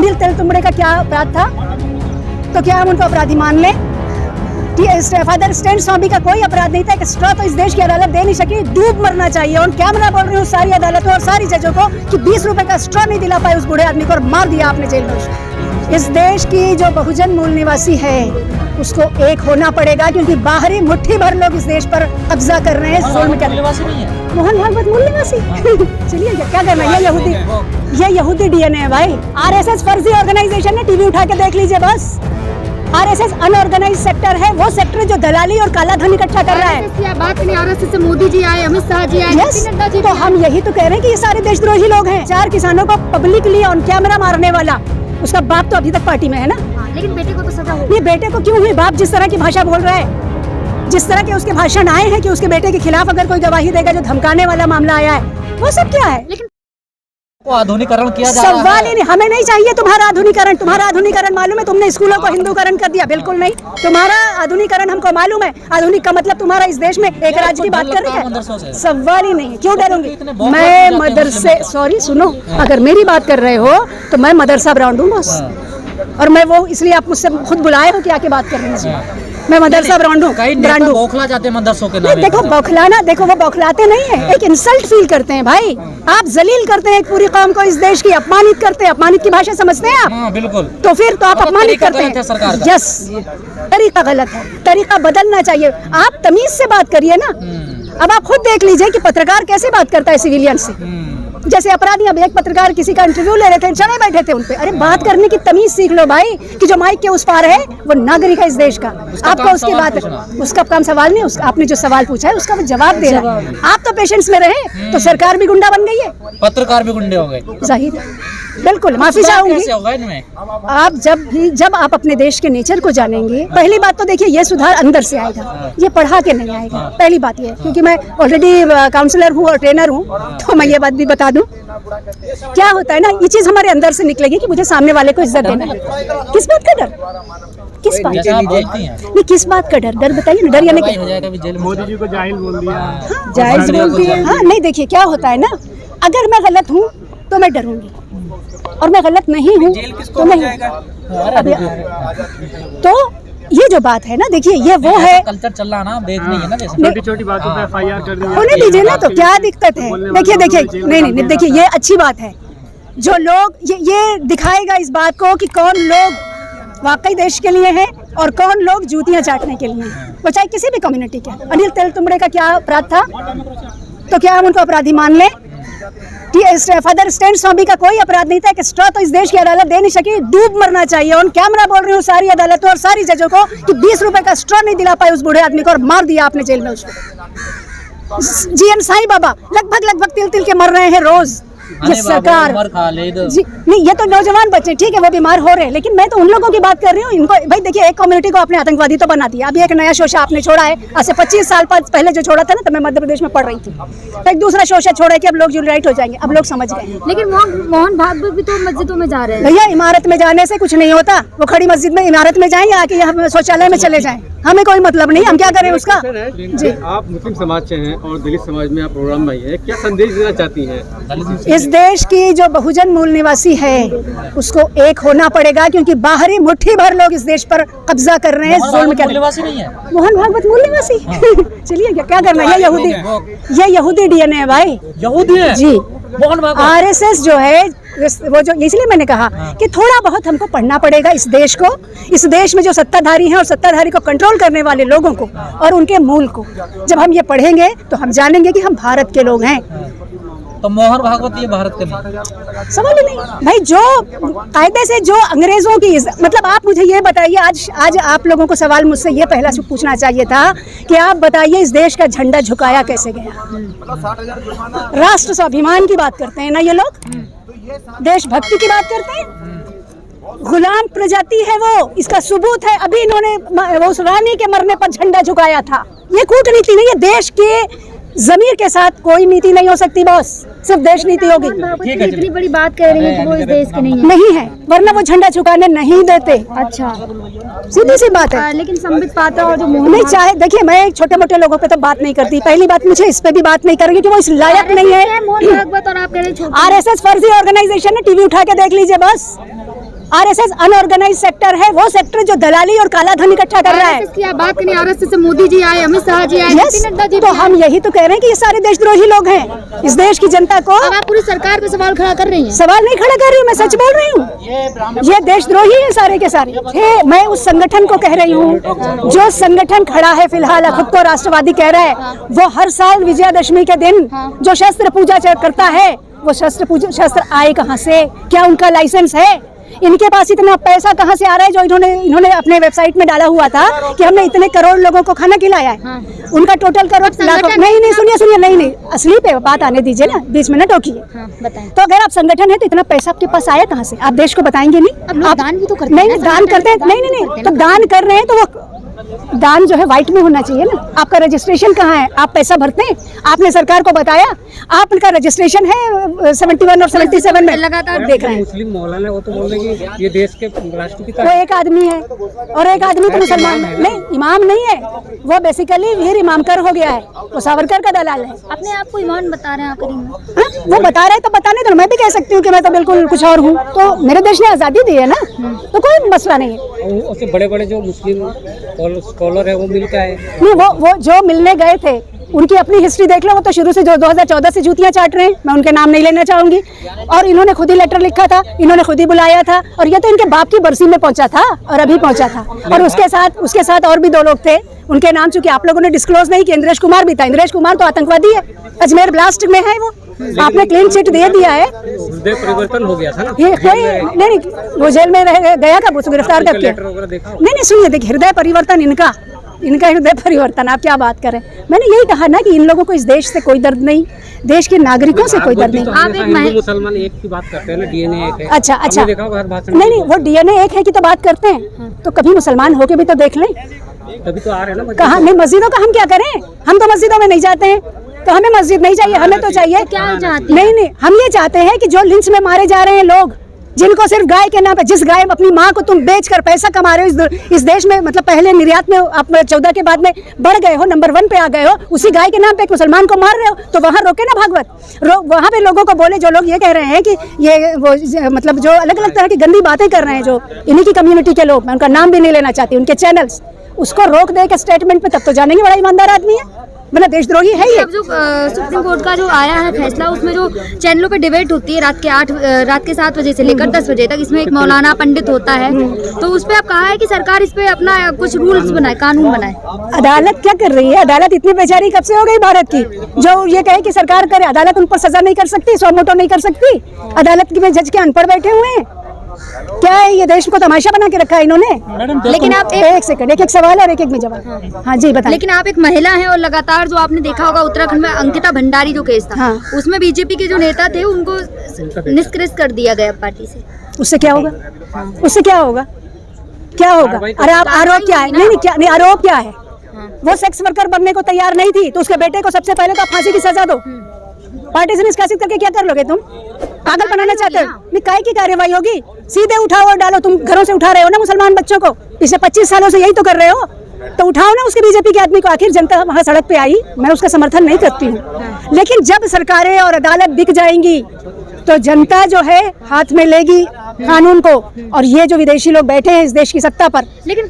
अनिल तेलतुंबड़े का क्या अपराध था? तो क्या हम उनको अपराधी मान लें? फादर स्टैन स्वामी का कोई अपराध नहीं था। एक स्ट्रॉ तो इस देश की अदालत दे नहीं सकी, डूब मरना चाहिए। और क्या मैं बोल रही हूँ सारी अदालतों और सारी जजों को कि 20 रुपए का स्ट्रॉ नहीं दिला पाए उस बूढ़े आदमी को और मार दिया आपने जेल में। इस देश की जो बहुजन मूल निवासी है उसको एक होना पड़ेगा, क्योंकि बाहरी मुट्ठी भर लोग इस देश पर कब्जा कर रहे हैं, जुल्म कर रहे हैं। मोहन भागवत मूल निवासी चलिए क्या करना, ये यहूदी डीएनए है भाई। आरएसएस फर्जी ऑर्गेनाइजेशन है, टीवी उठा के देख लीजिए बस। आरएसएस अनऑर्गेनाइज्ड सेक्टर है, वो सेक्टर जो दलाली और काला धन इकट्ठा कर रहा है। बात नहीं, आरएसएस से मोदी जी आए, अमित शाह जी आए, नड्डा जी, तो हम यही तो कह रहे हैं कि ये सारे देशद्रोही लोग हैं। 4 किसानों को पब्लिकली ऑन कैमरा मारने वाला, उसका बाप तो अभी तक पार्टी में है ना। लेकिन बेटे को तो सजा हो। ये बेटे को क्यों हुई? बाप जिस तरह की भाषा बोल रहा है, जिस तरह के उसके भाषण आए हैं कि उसके बेटे के खिलाफ अगर कोई गवाही देगा, जो धमकाने वाला मामला आया है, वो सब क्या है? लेकिन आधुनिकरण किया जा रहा है। सवाल ही नहीं, हमें नहीं चाहिए तुम्हारा आधुनिकरण। तुम्हारा आधुनिकरण मालूम है, तुमने स्कूलों को हिंदूकरण कर दिया, बिल्कुल नहीं। तुम्हारा आधुनिकरण हमको मालूम है। आधुनिक का मतलब तुम्हारा इस देश में एक राज्य की बात कर रही है, सवाल ही नहीं। क्यों डरूंगी मैं? मदरसे, सॉरी सुनो, अगर मेरी बात कर रहे हो तो मैं मदरसा ब्रांड हूँ बस। और मैं वो इसलिए आप मुझसे खुद बुलाए हो कि आके बात कर रहे हैं। मैं मदरसा ब्रांड हूँ। बौखला जाते हैं मदरसों के नाम। देखो बौखलाना, देखो वो बौखलाते नहीं है, एक इंसल्ट फील करते हैं भाई। आप जलील करते हैं एक पूरी कौम को, इस देश की अपमानित करते हैं। अपमानित की भाषा समझते हैं आप? बिल्कुल। तो फिर तो आप अपमानित करते हैं। यस, तरीका गलत है, तरीका बदलना चाहिए। आप तमीज से बात करिए ना। अब आप खुद देख लीजिए कि पत्रकार कैसे बात करता है सिविलियन से। जैसे अपराधी, अब एक पत्रकार किसी का इंटरव्यू ले रहे थे, चढ़े बैठे थे उनपे। अरे बात करने की तमीज सीख लो भाई, कि जो माइक के उस पार है वो नागरिक है इस देश का। आपको उसकी बात, उसका काम सवाल नहीं, आपने जो सवाल पूछा है उसका वो जवाब दे रहा है। आप तो पेशेंस में रहे, तो सरकार भी गुंडा बन गई है, पत्रकार भी गुंडे हो गए। जाहिर बिल्कुल, माफी चाहूंगी। आप जब आप अपने देश के नेचर को जानेंगे, पहली बात तो देखिए ये सुधार अंदर से आएगा, ये पढ़ा के नहीं आएगा। पहली बात ये, क्योंकि मैं ऑलरेडी काउंसलर हूँ और ट्रेनर हूँ, तो मैं ये बात भी बता दूं। क्या होता है ना, ये चीज हमारे अंदर से निकलेगी कि मुझे सामने वाले को इज्जत देना है। किस बात का डर? किस बात नहीं, किस बात का डर? डर बताइए ना। डर यानी मोदी जी को जाहिल बोल दिया। जाहिल बोल दिया। हाँ नहीं, देखिए क्या होता है ना, अगर मैं गलत हूँ तो मैं डरूंगी, और मैं गलत नहीं हूँ तो नहीं। तो ये जो बात है ना, देखिए ये वो है कल्चर चल रहा ना, देख नहीं है ना, छोटी-छोटी बातों पे एफआईआर कर दी। होने दीजिए ना, तो क्या दिक्कत है? देखिए नहीं, देखिए ये अच्छी बात है। जो लोग ये दिखाएगा इस बात को कि कौन लोग वाकई देश के लिए हैं और कौन लोग जूतियां चाटने के लिए हैं, वो चाहे किसी भी कम्युनिटी के। अनिल तेलतुंबड़े का क्या अपराध था? तो क्या हम उनको अपराधी मान लें? फादर स्टैन स्वामी का कोई अपराध नहीं था। एक स्ट्रॉ तो इस देश की अदालत दे नहीं सकी, डूब मरना चाहिए। और क्या मैं बोल रही हूँ सारी अदालतों और सारी जजों को कि 20 रुपए का स्ट्रॉ नहीं दिला पाए उस बूढ़े आदमी को और मार दिया आपने जेल में उसको। जीएन साईं बाबा लगभग तिल के मर रहे हैं रोज। ये सरकार जी नहीं, ये तो नौजवान बच्चे ठीक है, वो बीमार हो रहे हैं, लेकिन मैं तो उन लोगों की बात कर रही हूँ। इनको भाई देखिए, एक कम्युनिटी को आपने आतंकवादी तो बना दिया। अभी एक नया शोषा आपने छोड़ा है, आज से 25 साल पहले जो छोड़ा था ना, तो मैं मध्य प्रदेश में पढ़ रही थी। तो एक दूसरा शोषा छोड़ा कि अब लोग यूनाइट हो जाएंगे, अब लोग समझ गए। लेकिन मोहन भागवत भी तो मस्जिदों में जा रहे हैं। भैया इमारत में जाने से कुछ नहीं होता, वो खड़ी मस्जिद में इमारत में जाएंगे, आके यहाँ शौचालय में चले जाएं, हमें कोई मतलब नहीं, हम क्या करें उसका। जी, आप मुस्लिम समाज से हैं और दलित समाज में आप प्रोग्राम में हैं, क्या संदेश देना चाहती हैं? इस देश की जो बहुजन मूल निवासी है उसको एक होना पड़ेगा, क्योंकि बाहरी मुट्ठी भर लोग इस देश पर कब्जा कर रहे हैं, जुल्म कर रहे हैं। मोहन भागवत मूल निवासी चलिए क्या करना, ये यहूदी डीएनए है भाई, यहूदी है जी। आरएसएस जो है वो, जो इसलिए मैंने कहा कि थोड़ा बहुत हमको पढ़ना पड़ेगा इस देश को, इस देश में जो सत्ताधारी हैं और सत्ताधारी को कंट्रोल करने वाले लोगों को और उनके मूल को। जब हम ये पढ़ेंगे तो हम जानेंगे कि हम भारत के लोग हैं। तो मोहन भागवत ये भारत के नहीं, सवाल ही नहीं भाई। जो कायदे से जो अंग्रेजों की, मतलब आप मुझे ये बताइए, आज आप लोगों को सवाल मुझसे ये पहला पूछना चाहिए था कि आप बताइए इस देश का झंडा झुकाया कैसे गया? राष्ट्र स्वाभिमान की बात करते हैं ना ये लोग, देशभक्ति की बात करते हैं। गुलाम प्रजाति है वो, इसका सबूत है। अभी इन्होंने वो रानी के मरने पर झंडा झुकाया था। ये कूटनीति नहीं है, देश के जमीर के साथ कोई नीति नहीं हो सकती बॉस, सिर्फ देश नीति होगी। इतनी बड़ी बात कह रही है कि वो इस देश के नहीं है, वरना वो झंडा झुकाने नहीं देते। अच्छा, सीधी सी बात है। लेकिन संबित पात्रा और जो नहीं चाहे, देखिए मैं छोटे मोटे लोगों पे तो बात नहीं करती। पहली बात, मुझे इस पे भी बात नहीं करूंगी कि वो इस लायक नहीं है। मोहन भागवत और आप कह रहे हैं आरएसएस फर्जी ऑर्गेनाइजेशन है, टीवी उठा के देख लीजिए बस। आरएसएस अनऑर्गेनाइज सेक्टर है, वो सेक्टर जो दलाली और काला धन इकट्ठा कर रहा है। आरएसएस की आप बात करें, आरएसएस से मोदी जी आए, अमित शाह जी आए, यस, नड्डा जी तो भी हम यही तो कह रहे हैं कि ये सारे देशद्रोही लोग हैं। इस देश की जनता को अब आप पूरी सरकार पे सवाल खड़ा कर रही हैं। सवाल नहीं खड़ा कर रही हूँ, मैं सच बोल रही हूँ। ये देशद्रोही है सारे के सारे। मैं उस संगठन को कह रही हूँ जो संगठन खड़ा है फिलहाल खुद को राष्ट्रवादी कह रहा है, वो हर साल विजयादशमी के दिन जो शस्त्र पूजा करता है, वो शस्त्र आए कहाँ से? क्या उनका लाइसेंस है? इनके पास इतना पैसा कहाँ से आ रहा है जो इन्होंने अपने वेबसाइट में डाला हुआ था कि हमने इतने करोड़ लोगों को खाना खिलाया है। उनका टोटल करोड़ नहीं, सुनिए नहीं, असली पे बात आने दीजिए ना, 20 मिनट रोकिए। बताएं। तो अगर आप संगठन है तो इतना पैसा आपके पास आया कहाँ से? आप देश को बताएंगे नहीं? आप दान भी तो करते नहीं, हैं। दान करते हैं, नहीं, तो दान कर रहे हैं तो वो दान जो है व्हाइट में होना चाहिए ना। आपका रजिस्ट्रेशन कहाँ है? आप पैसा भरते हैं? आपने सरकार को बताया? आपका रजिस्ट्रेशन है 71 और 77 में, लगातार देख रहे हैं। मुस्लिम मौलाना वो तो बोल रहे हैं कि ये देश के राष्ट्रपिता वो एक आदमी है और एक आदमी तो मुसलमान नहीं, इमाम नहीं है वो, बेसिकली वीर इमामकर हो गया है, वो सावरकर का दलाल है। अपने आप को ईमान बता रहे हैं आखिरी में। हाँ, वो बता रहे तो बताने दो, मैं भी कह सकती हूँ कि मैं तो बिल्कुल कुछ और हूँ। तो मेरे देश ने आज़ादी दी है ना, तो कोई मसला नहीं है। उससे बड़े जो मुस्लिम स्कॉलर है वो मिलता है नहीं, वो जो मिलने गए थे उनकी अपनी हिस्ट्री देख लो। वो तो शुरू से जो 2014 से जूतियां चाट रहे हैं, मैं उनके नाम नहीं लेना चाहूंगी। और इन्होंने खुद ही लेटर लिखा था, इन्होंने खुद ही बुलाया था, और ये तो इनके बाप की बरसी में पहुंचा था और अभी पहुंचा था। और उसके साथ और भी 2 लोग थे, उनके नाम चूंकि आप लोगों ने डिस्क्लोज नहीं किया। इंद्रेश कुमार भी था। इंद्रेश कुमार तो आतंकवादी है, अजमेर ब्लास्ट में है वो, आपने क्लीन चिट दे दिया है। हृदय परिवर्तन हो गया था ना, ये कोई नहीं, वो जेल में रह गया कब? उसको गिरफ्तार करके नहीं, सुनिए, देखिए, हृदय परिवर्तन इनका हृदय परिवर्तन, आप क्या बात करें? मैंने यही कहा ना कि इन लोगों को इस देश से कोई दर्द नहीं, देश के नागरिकों से कोई दर्द नहीं। आप एक मुसलमान एक की बात करते हैं ना, डीएनए एक है। अच्छा, नहीं, वो डीएनए एक है कि तो बात करते हैं, तो कभी मुसलमान होके भी तो देख लें। तभी तो आ रहे हैं ना। कहाँ नहीं, मस्जिदों का हम क्या करें? हम तो मस्जिदों में नहीं जाते हैं, तो हमें मस्जिद नहीं चाहिए, हमें तो चाहिए क्या चाहती हैं? नहीं, हम ये चाहते हैं कि जो लिंच में मारे जा रहे हैं लोग, जिनको सिर्फ गाय के नाम पे, जिस गाय अपनी माँ को तुम बेचकर पैसा कमा रहे हो इस देश में, मतलब पहले निर्यात में आप 14 के बाद में बढ़ गए हो, नंबर 1 पे आ गए हो, उसी गाय के नाम पे एक मुसलमान को मार रहे हो, तो वहाँ रोके ना भागवत। वहाँ पे लोगों को बोले, जो लोग ये कह रहे हैं कि ये वो मतलब जो अलग अलग तरह की गंदी बातें कर रहे हैं, जो इन्हीं की कम्युनिटी के लोग, मैं उनका नाम भी नहीं लेना चाहती, उनके चैनल्स, उसको रोक दे के स्टेटमेंट पे, तब तो जानेंगे बड़ा ईमानदार आदमी है, मतलब देशद्रोही है ये। अब जो सुप्रीम कोर्ट का जो आया है फैसला, उसमें जो चैनलों पे डिबेट होती है रात के 7 बजे से लेकर 10 बजे तक, इसमें एक मौलाना पंडित होता है, तो उस पे आप कहा है कि सरकार इस पे अपना कुछ रूल्स बनाए, कानून बनाए। अदालत क्या कर रही है? अदालत इतनी बेचारी कब से हो गई भारत की, जो ये कहे कि सरकार करे? अदालत उन पर सजा नहीं कर सकती, सो मोटो नहीं कर सकती? अदालत में जज के अनपढ़ बैठे हुए हैं क्या है? ये देश को तमाशा बना के रखा है इन्होंने। लेकिन आप एक सेकंड, एक सवाल और एक में जवाब। हाँ जी, बताइए। लेकिन आप एक महिला हैं और लगातार जो आपने देखा होगा उत्तराखंड में अंकिता भंडारी जो केस था, उसमें बीजेपी के जो नेता थे उनको निष्क्रिय कर दिया गया पार्टी से। उससे क्या होगा? उससे क्या होगा? क्या होगा? अरे आप आरोप क्या है? नहीं, आरोप क्या है? वो सेक्स वर्कर बनने को तैयार नहीं थी, तो उसके बेटे को सबसे पहले तो फांसी की सजा दो। पार्टी से निष्कासित करके क्या कर लोगे तुम? पागल बनाना चाहते हो? नहीं, काय की कार्रवाई होगी? सीधे उठाओ और डालो। तुम घरों से उठा रहे हो ना मुसलमान बच्चों को, पिछले 25 सालों से यही तो कर रहे हो, तो उठाओ ना उसके बीजेपी के आदमी को। आखिर जनता वहाँ सड़क पे आई, मैं उसका समर्थन नहीं करती हूँ, लेकिन जब सरकारें और अदालत बिक जाएंगी तो जनता जो है हाथ में लेगी कानून को, और ये जो विदेशी लोग बैठे हैं इस देश की सत्ता पर, लेकिन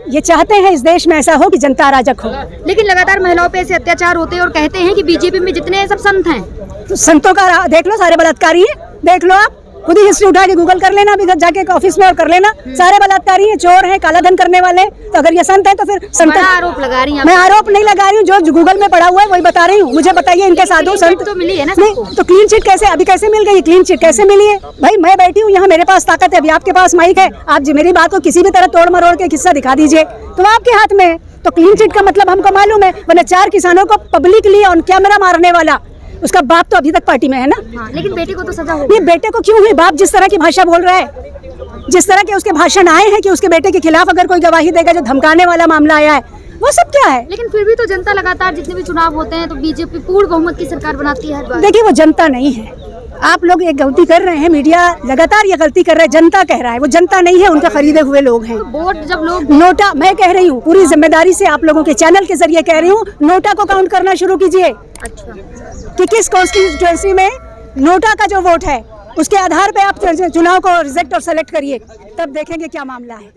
ये चाहते हैं इस देश में ऐसा हो कि जनता अराजक हो। लेकिन लगातार महिलाओं पे ऐसे अत्याचार होते हैं और कहते हैं कि बीजेपी में जितने हैं सब संत हैं। तो संतों का देख लो, सारे बलात्कारी हैं, देख लो आप खुद ही हिस्ट्री उठा के गूगल कर लेना, अभी जाके ऑफिस में और कर लेना, सारे बलात्कारी हैं, चोर हैं, काला धन करने वाले। तो अगर ये संत है तो फिर संत आरोप लगा रही हैं। मैं आरोप नहीं लगा रही हूँ, जो गूगल में पढ़ा हुआ है वही बता रही हूँ। मुझे बताइए इनके साधु संत तो मिली है ना? नहीं तो क्लीन चिट कैसे अभी कैसे मिल गई? क्लीन चिट कैसे मिली है भाई? मैं बैठी हूँ यहाँ, मेरे पास ताकत है, अभी आपके पास माइक है, आप मेरी बात को किसी भी तरह तोड़ मरोड़ के किस्सा दिखा दीजिए, तो आपके हाथ में है। तो क्लीन चिट का मतलब हमको मालूम है, वरना 4 किसानों को पब्लिकली ऑन कैमरा मारने वाला उसका बाप तो अभी तक पार्टी में है ना। लेकिन बेटे को तो सजा हो। ये बेटे को क्यों हुई? बाप जिस तरह की भाषा बोल रहा है, जिस तरह के उसके भाषण आए हैं कि उसके बेटे के खिलाफ अगर कोई गवाही देगा, जो धमकाने वाला मामला आया है, वो सब क्या है? लेकिन फिर भी तो जनता लगातार जितने भी चुनाव होते हैं तो बीजेपी पूर्ण बहुमत की सरकार बनाती है हर बार। देखिए, वो जनता नहीं है, आप लोग एक गलती कर रहे हैं, मीडिया लगातार ये गलती कर रहा है, जनता कह रहा है, वो जनता नहीं है, उनका खरीदे हुए लोग हैं। वोट जब लोग नोटा, मैं कह रही हूँ पूरी जिम्मेदारी से आप लोगों के चैनल के जरिए कह रही हूँ, नोटा को काउंट करना शुरू कीजिए अच्छा कि किस कॉन्स्टिट्यूएंसी में नोटा का जो वोट है उसके आधार पे आप चुनाव को रिजेक्ट और सेलेक्ट करिए, तब देखेंगे क्या मामला है।